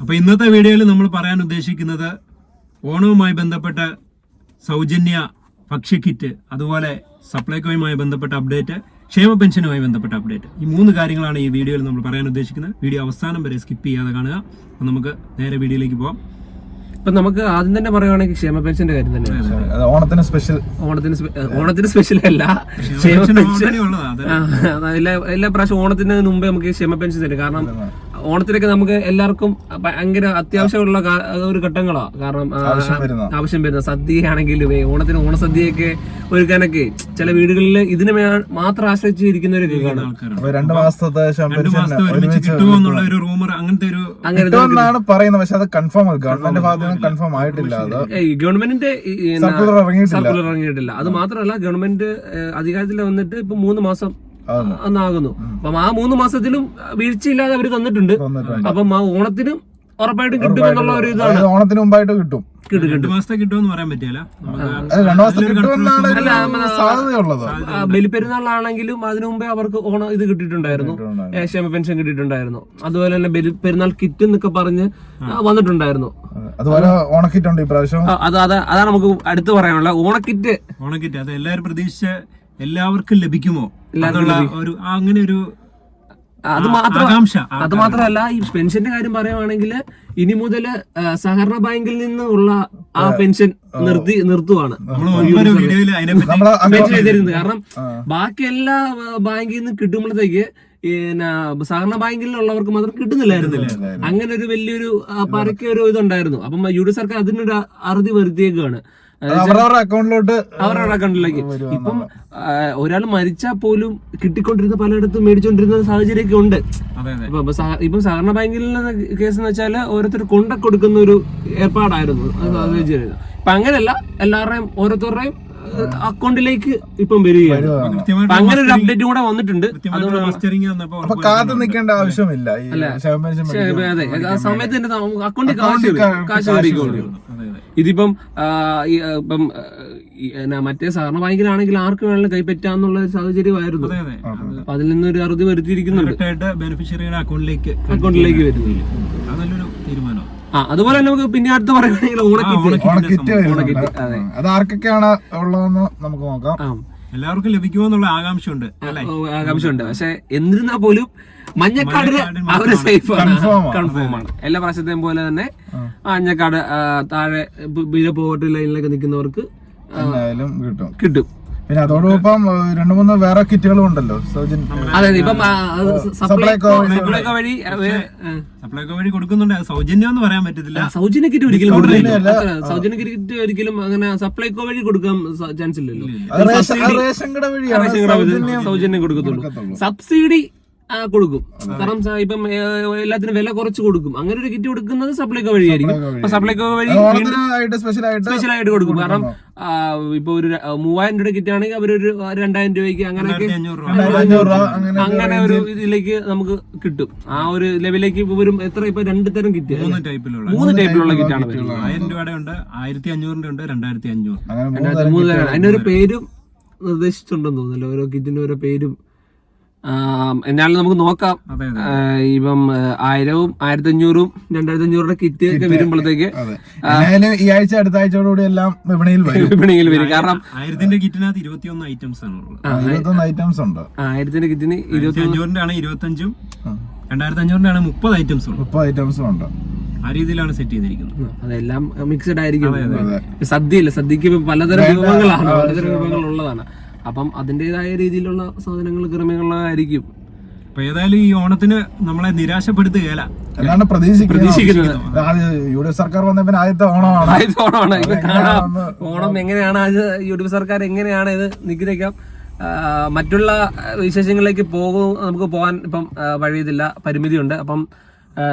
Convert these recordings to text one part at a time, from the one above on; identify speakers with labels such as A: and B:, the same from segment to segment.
A: അപ്പോൾ ഇന്നത്തെ വീഡിയോയിൽ നമ്മൾ പറയാൻ ഉദ്ദേശിക്കുന്നത് ഓണവുമായി ബന്ധപ്പെട്ട സൗജന്യ ഭക്ഷ്യക്കിറ്റ്, അതുപോലെ സപ്ലൈകോയുമായി ബന്ധപ്പെട്ട അപ്ഡേറ്റ്, ക്ഷേമ പെൻഷനുമായി ബന്ധപ്പെട്ട അപ്ഡേറ്റ്, ഈ 3 കാര്യങ്ങളാണ് ഈ വീഡിയോയിൽ നമ്മൾ പറയാൻ ഉദ്ദേശിക്കുന്നത്. വീഡിയോ അവസാനം വരെ സ്കിപ്പ് ചെയ്യാതെ കാണുക. അപ്പം നമുക്ക് നേരെ വീഡിയോയിലേക്ക് പോകാം.
B: ഇപ്പൊ നമുക്ക് ആദ്യം തന്നെ പറയുവാണെങ്കിൽ ക്ഷേമ പെൻഷന്റെ കാര്യം തന്നെ.
C: ഓണത്തിന് സ്പെഷ്യൽ അല്ല,
B: ക്ഷേമ പെൻഷൻ എല്ലാ പ്രാവശ്യം ഓണത്തിന് മുമ്പേ നമുക്ക് ക്ഷേമ പെൻഷൻ തരും. കാരണം ഓണത്തിനൊക്കെ നമുക്ക് എല്ലാവർക്കും ഭയങ്കര അത്യാവശ്യമുള്ള ഒരു ഘട്ടങ്ങളാണ്. കാരണം ആവശ്യം വരുന്ന സദ്യയാണെങ്കിലും ഓണത്തിന് ഓണസദ്യയൊക്കെ ഒരുക്കാനൊക്കെ ചില വീടുകളിൽ ഇതിനെ മാത്രം ആശ്രയിച്ച് ഇരിക്കുന്നവരൊക്കെ കാണാം.
C: 2 മാസത്തെ
A: അങ്ങനത്തെ
C: പറയുന്നത്. പക്ഷെ അത് കൺഫേം ഗവൺമെന്റ് ഭാഗത്ത് കൺഫേം ആയിട്ടില്ല.
B: ഗവൺമെന്റിന്റെ സർക്കുലർ ഇറങ്ങിയിട്ടില്ല. അത് മാത്രമല്ല, ഗവൺമെന്റ് അധികാരത്തിൽ വന്നിട്ട് ഇപ്പൊ 3 മാസം ആകുന്നു. അപ്പം ആ 3 മാസത്തിലും വീഴ്ചയില്ലാതെ അവര് തന്നിട്ടുണ്ട്. അപ്പം ആ ഓണത്തിനും ഉറപ്പായിട്ടും കിട്ടും എന്നുള്ള ഒരു ഇതാണ്.
C: ഓണത്തിന് മുമ്പായിട്ട് കിട്ടും.
A: 2 മാസത്തെ കിട്ടുമെന്ന് പറയാൻ പറ്റില്ല.
B: ബലിപ്പെരുന്നാളാണെങ്കിലും അതിനു മുമ്പേ അവർക്ക് ഓണം ഇത് കിട്ടിയിട്ടുണ്ടായിരുന്നു, ക്ഷേമ പെൻഷൻ കിട്ടിയിട്ടുണ്ടായിരുന്നു. അതുപോലെ തന്നെ ബലിപ്പെരുന്നാൾ കിറ്റ് എന്നൊക്കെ പറഞ്ഞ് വന്നിട്ടുണ്ടായിരുന്നു.
C: അതുപോലെ ഓണക്കിറ്റ് ഇപ്രാവശ്യം.
B: അതാണ് നമുക്ക് അടുത്ത് പറയാനുള്ള ഓണക്കിറ്റ്.
A: അത് എല്ലാവരും പ്രതീക്ഷിച്ച എല്ലാവർക്കും ലഭിക്കുമോ എന്നുള്ള ഒരു അങ്ങനെ ഒരു
B: അത് മാത്രമല്ല, ഈ പെൻഷന്റെ കാര്യം പറയുവാണെങ്കിൽ ഇനി മുതൽ സഹകരണ ബാങ്കിൽ നിന്നുള്ള ആ പെൻഷൻ നിർത്തുവാണ്. പെൻഷൻ ചെയ്തിരുന്നത്. കാരണം ബാക്കി എല്ലാ ബാങ്കിൽ നിന്ന് കിട്ടുമ്പോഴത്തേക്ക് സഹകരണ ബാങ്കിലുള്ളവർക്ക് മാത്രം കിട്ടുന്നില്ലായിരുന്നില്ല. അങ്ങനെ ഒരു വലിയൊരു പരക്കൊരു ഇതുണ്ടായിരുന്നു. അപ്പം യു.ഡി.എഫ് സർക്കാർ അതിനൊരു അറുതി വരുത്തിയേക്കാണ്
C: അവരവരുടെ
B: അക്കൗണ്ടിലേക്ക്. ഇപ്പം ഒരാൾ മരിച്ചാൽ പോലും കിട്ടിക്കൊണ്ടിരുന്ന പലയിടത്തും മേടിച്ചോണ്ടിരുന്ന സാഹചര്യമൊക്കെ ഉണ്ട്. ഇപ്പം സഹകരണ ബാങ്കിൽ കേസ് എന്ന് വെച്ചാല് ഓരോരുത്തർ കൊണ്ട കൊടുക്കുന്ന ഒരു ഏർപ്പാടായിരുന്നു സാഹചര്യം. ഇപ്പൊ അങ്ങനെയല്ല, എല്ലാവരുടെയും ഓരോരുത്തരുടെയും അക്കൗണ്ടിലേക്ക് ഇപ്പം വരികയാണ്. അങ്ങനെ ഒരു അപ്ഡേറ്റ് കൂടെ വന്നിട്ടുണ്ട്.
C: കാത്തു നിൽക്കേണ്ട ആവശ്യമില്ല.
B: അതെ, ആ സമയത്ത് തന്നെ അക്കൗണ്ടിൽ കാശ് കയറിക്കൊള്ളു. ഇതിപ്പം ഇപ്പം മറ്റേ സഹകരണ ബാങ്കിലാണെങ്കിൽ ആർക്ക് വേണമെങ്കിലും കൈപ്പറ്റാന്നുള്ള സാഹചര്യമായിരുന്നു. അപ്പൊ അതിൽ നിന്നൊരു അറുതി വരുത്തിയിരിക്കുന്നുണ്ട്.
A: ബെനിഫിഷ്യറിയുടെ അക്കൗണ്ടിലേക്ക്
B: വരുന്നില്ല.
A: നല്ലൊരു തീരുമാനം.
B: അതുപോലെ തന്നെ നമുക്ക് പിന്നെ അടുത്ത് പറയുകയാണെങ്കിൽ ഓണക്കിറ്റ്.
C: അത് ആർക്കൊക്കെയാണ് ഉള്ളതെന്ന് നമുക്ക് നോക്കാം.
A: എല്ലാവർക്കും ലഭിക്കുമോ എന്നുള്ള ആകാംക്ഷയുണ്ട്.
B: പക്ഷെ എന്നിരുന്നാ പോലും മഞ്ഞക്കാർഡ് അവര് സേഫ് കൺഫേം ആണ്. എല്ലാ പ്രാവശ്യത്തെയും പോലെ തന്നെ മഞ്ഞക്കാർഡ് താഴെ പോവർട്ടി ലൈനിലൊക്കെ നിൽക്കുന്നവർക്ക് കിട്ടും.
C: പിന്നെ അതോടൊപ്പം 2-3 വേറെ കിറ്റുകളും ഉണ്ടല്ലോ.
B: അതെ, ഇപ്പം സപ്ലൈകോ
A: വഴി കൊടുക്കുന്നുണ്ട്. സൗജന്യം എന്ന് പറയാൻ പറ്റത്തില്ല.
B: സൗജന്യ കിറ്റ് ഒരിക്കലും അങ്ങനെ സപ്ലൈകോ വഴി കൊടുക്കാൻ ചാൻസ് ഇല്ലല്ലോ. സൗജന്യം കൊടുക്കത്തുള്ളൂ. സബ്സിഡി കൊടുക്കും. കാരണം ഇപ്പം എല്ലാത്തിനും വില കുറച്ച് കൊടുക്കും. അങ്ങനെ ഒരു കിറ്റ് കൊടുക്കുന്നത് സപ്ലൈകോ വഴിയായിരിക്കും. അപ്പൊ സപ്ലൈകോ വഴി സ്പെഷ്യൽ ആയിട്ട് കൊടുക്കും. കാരണം ഇപ്പൊ ഒരു 3000 രൂപ കിറ്റ് ആണെങ്കിൽ അവരൊരു 2000 രൂപയ്ക്ക് അങ്ങനെയൊക്കെ അങ്ങനെ ഒരു ഇതിലേക്ക് നമുക്ക് കിട്ടും. ആ ഒരു ലെവലിലേക്ക് വരും. എത്ര ഇപ്പൊ 2 തരം കിറ്റ്, 3 ടൈപ്പിലുള്ള കിറ്റാണ്.
A: 1000 രൂപയുടെ ഉണ്ട്, 1500 ഉണ്ട്, 2500.
B: അതിനൊരു പേരും നിർദ്ദേശിച്ചിട്ടുണ്ടെന്ന് തോന്നുന്നല്ലോ. ഓരോ കിറ്റിന്റെ ഓരോ പേരും. എന്നാലും നമുക്ക് നോക്കാം. ഇപ്പം 1000ഉം 1500ഉം 2500 കിറ്റ് ഒക്കെ വരുമ്പോഴത്തേക്ക്
C: ഈ ആഴ്ച അടുത്ത ആഴ്ചയോടുകൂടി എല്ലാം വിപണിയിൽ
B: വരും. കാരണം
A: 1000ന്റെ കിറ്റിനകത്ത് 21 ഐറ്റംസ് ആണ് ഉള്ളത്.
C: 21 ഐറ്റംസ് ഉണ്ട്.
B: 1000ന്റെ കിറ്റിന്
A: 2500ന്റെ ആണ് 25ഉം 2500ന്റെ ആണ് 30 ഐറ്റംസും ഉണ്ട്. ആ രീതിയിലാണ് സെറ്റ് ചെയ്തിരിക്കുന്നത്.
B: അതെല്ലാം മിക്സഡ് ആയിരിക്കും. സദ്യക്ക് പലതരം വിഭവങ്ങൾ ഉള്ളതാണ്. അപ്പം അതിന്റേതായ രീതിയിലുള്ള സാധനങ്ങൾ ക്രമങ്ങളായിരിക്കും.
A: അപ്പൊ ഏതായാലും ഈ ഓണത്തിന് നമ്മളെ നിരാശപ്പെടുത്തുകയല്ല
C: എന്നാണ് പ്രതീക്ഷിക്കുന്നത്. യു.ഡി.എഫ് സർക്കാർ വന്നപ്പോൾ ആദ്യത്തെ ഓണമാണ്.
B: ഓണം എങ്ങനെയാണ് യു.ഡി.എഫ് സർക്കാർ എങ്ങനെയാണ് ഇത് നിഗ്രഹിക്കാം. മറ്റുള്ള വിശേഷങ്ങളിലേക്ക് നമുക്ക് പോകാൻ ഇപ്പം വഴിയില്ല, പരിമിതിയുണ്ട്. അപ്പം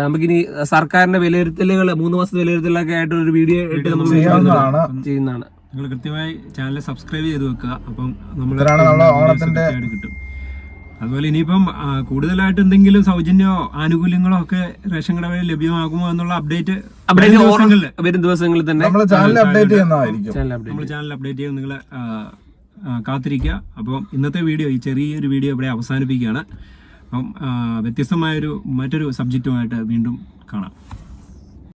B: നമുക്കിനി സർക്കാരിന്റെ വിലയിരുത്തലുകൾ 3 മാസത്തെ വിലയിരുത്തലൊക്കെ ആയിട്ട് ഒരു വീഡിയോ ആയിട്ട് നമ്മൾ ചെയ്യുന്നതാണ്.
A: നിങ്ങൾ കൃത്യമായി ചാനൽ സബ്സ്ക്രൈബ് ചെയ്ത് വെക്കുക. അപ്പം നമ്മൾ കിട്ടും. അതുപോലെ ഇനിയിപ്പം കൂടുതലായിട്ട് എന്തെങ്കിലും സൗജന്യമോ ആനുകൂല്യങ്ങളോ ഒക്കെ റേഷൻ കട വഴി ലഭ്യമാകുമോ എന്നുള്ള അപ്ഡേറ്റ്
B: വരും ദിവസങ്ങളിൽ തന്നെ
C: നമ്മൾ ചാനൽ അപ്ഡേറ്റ്
A: ചെയ്യും. നിങ്ങൾ കാത്തിരിക്കുക. അപ്പം ഇന്നത്തെ വീഡിയോ, ഈ ചെറിയൊരു വീഡിയോ ഇവിടെ അവസാനിപ്പിക്കുകയാണ്. അപ്പം വ്യത്യസ്തമായൊരു മറ്റൊരു സബ്ജക്റ്റുമായിട്ട് വീണ്ടും കാണാം.